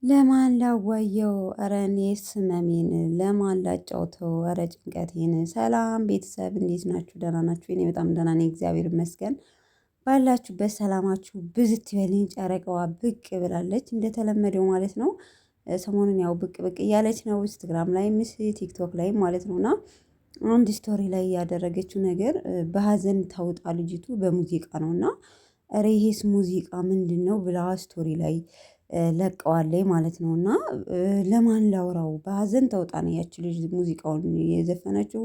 ለማን ላዋየው ኧረ እኔስ ህመሜን ለማን ላጫውተው ኧረ ጭንቀቴን። ሰላም ቤተሰብ እንዴት ናችሁ? ደህና ናችሁ? እኔ በጣም ደህና ነኝ እግዚአብሔር ይመስገን። ባላችሁበት ሰላማችሁ ብዝት ይበልኝ። ጨረቃዋ ብቅ ብላለች እንደተለመደው ማለት ነው። ሰሞኑን ያው ብቅ ብቅ እያለች ነው ኢንስታግራም ላይ ቲክቶክ ላይ ማለት ነው። እና አንድ ስቶሪ ላይ ያደረገችው ነገር በሀዘን ታውጣ ልጅቱ በሙዚቃ ነው። እና ኧረ ይሄስ ሙዚቃ ምንድነው ብላ ስቶሪ ላይ ለቀዋለኝ ማለት ነው። እና ለማን ላውራው በሀዘን ተውጣ ነው ያቺ ልጅ ሙዚቃውን የዘፈነችው።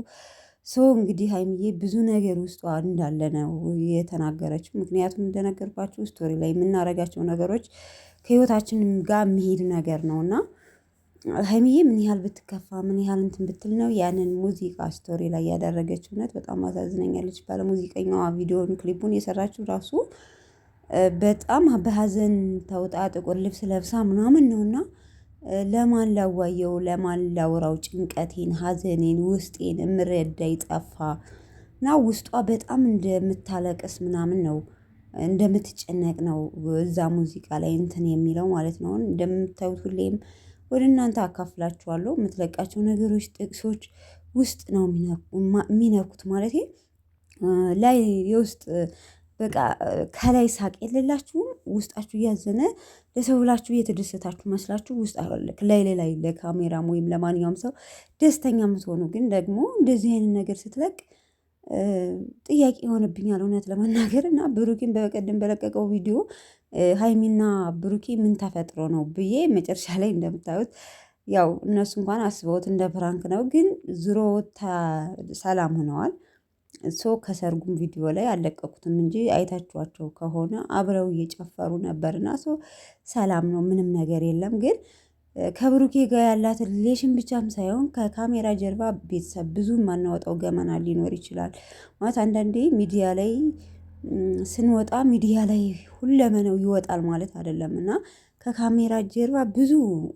ሶ እንግዲህ ሀይሚዬ ብዙ ነገር ውስጧ እንዳለ ነው የተናገረችው። ምክንያቱም እንደነገርኳችሁ ስቶሪ ላይ የምናደርጋቸው ነገሮች ከህይወታችንም ጋር የሚሄድ ነገር ነው። እና ሀይሚዬ ምን ያህል ብትከፋ ምን ያህል እንትን ብትል ነው ያንን ሙዚቃ ስቶሪ ላይ ያደረገችው። እውነት በጣም አሳዝነኛለች። ባለሙዚቀኛዋ ቪዲዮን ክሊፑን የሰራችው ራሱ በጣም በሀዘን ተውጣ ጥቁር ልብስ ለብሳ ምናምን ነውና ለማን ላዋየው ለማን ላውራው ጭንቀቴን ሀዘኔን ውስጤን እምረዳኝ ጠፋ። እና ውስጧ በጣም እንደምታለቅስ ምናምን ነው እንደምትጨነቅ ነው እዛ ሙዚቃ ላይ እንትን የሚለው ማለት ነው። እንደምታዩት ሁሌም ወደ እናንተ አካፍላችኋለሁ የምትለቃቸው ነገሮች ጥቅሶች ውስጥ ነው የሚነኩት ማለቴ ላይ የውስጥ በቃ ከላይ ሳቅ የሌላችሁም ውስጣችሁ እያዘነ ለሰው ብላችሁ እየተደሰታችሁ መስላችሁ ውስጥ ላይ ላይ ለካሜራም ወይም ለማንኛውም ሰው ደስተኛ የምትሆኑ ግን ደግሞ እንደዚህ አይነት ነገር ስትለቅ ጥያቄ ይሆንብኛል እውነት ለመናገር። እና ብሩኬን በቀደም በለቀቀው ቪዲዮ ሀይሚና ብሩኬ ምን ተፈጥሮ ነው ብዬ መጨረሻ ላይ እንደምታዩት ያው እነሱ እንኳን አስበውት እንደ ፕራንክ ነው ግን ዙሮ ሰላም ሆነዋል። ሶ ከሰርጉም ቪዲዮ ላይ አልለቀኩትም እንጂ አይታችኋቸው ከሆነ አብረው እየጨፈሩ ነበርና ሶ ሰላም ነው ምንም ነገር የለም። ግን ከብሩኬ ጋር ያላት ሪሌሽን ብቻም ሳይሆን ከካሜራ ጀርባ ቤተሰብ ብዙ የማናወጣው ገመና ሊኖር ይችላል። ማለት አንዳንዴ ሚዲያ ላይ ስንወጣ ሚዲያ ላይ ሁለመናው ይወጣል ማለት አይደለም። እና ከካሜራ ጀርባ ብዙ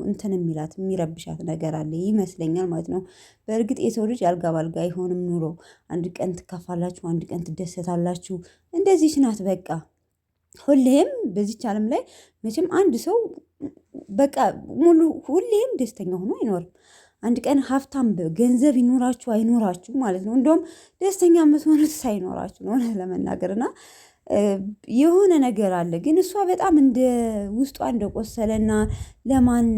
እንትን የሚላት የሚረብሻት ነገር አለ ይመስለኛል ማለት ነው። በእርግጥ የሰው ልጅ አልጋ በአልጋ አይሆንም ኑሮ። አንድ ቀን ትከፋላችሁ አንድ ቀን ትደሰታላችሁ እንደዚህች ናት በቃ። ሁሌም በዚህች አለም ላይ መቼም አንድ ሰው በቃ ሙሉ ሁሌም ደስተኛ ሆኖ አይኖርም። አንድ ቀን ሀብታም ገንዘብ ይኖራችሁ አይኖራችሁ ማለት ነው። እንደውም ደስተኛ የምትሆኑት ሳይኖራችሁ ነው እውነት ለመናገር። እና የሆነ ነገር አለ ግን እሷ በጣም እንደ ውስጧ እንደቆሰለና ለማን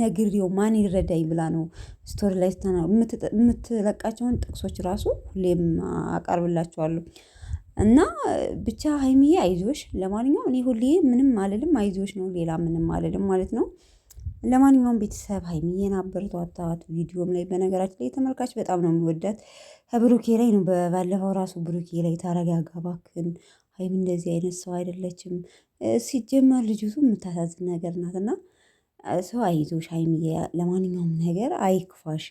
ነግሬው ማን ይረዳኝ ብላ ነው ስቶሪ ላይ የምትለቃቸውን ጥቅሶች ራሱ ሁሌም አቀርብላችኋለሁ። እና ብቻ ሀይሚዬ አይዞሽ። ለማንኛውም እኔ ሁሌ ምንም አልልም አይዞሽ ነው ሌላ ምንም አልልም ማለት ነው። ለማንኛውም ቤተሰብ ሀይሚዬን አበረታቷት። ቪዲዮም ላይ በነገራችን ላይ ተመልካች በጣም ነው የሚወዳት። ከብሩኬ ላይ ነው ባለፈው ራሱ ብሩኬ ላይ ተረጋጋ እባክህን ሀይሚ እንደዚህ አይነት ሰው አይደለችም። ሲጀመር ልጅቱ የምታሳዝን ነገር ናት። እና ሰው አይዞሽ ሀይሚዬ ለማንኛውም ነገር አይክፋሽ።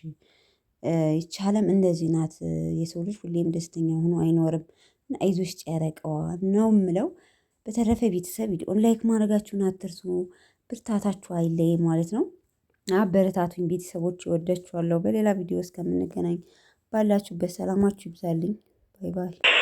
ይቺ አለም እንደዚህ ናት። የሰው ልጅ ሁሌም ደስተኛ ሆኖ አይኖርም። አይዞሽ ጨረቃዋ ነው የምለው። በተረፈ ቤተሰብ ቪዲዮን ላይክ ማድረጋችሁን አትርሱ። ብርታታችሁ አይለይ ማለት ነው። አበረታቱኝ ቤተሰቦች እወዳችኋለሁ። በሌላ ቪዲዮ እስከምንገናኝ ባላችሁበት ሰላማችሁ ይብዛልኝ። ባይ ባይ።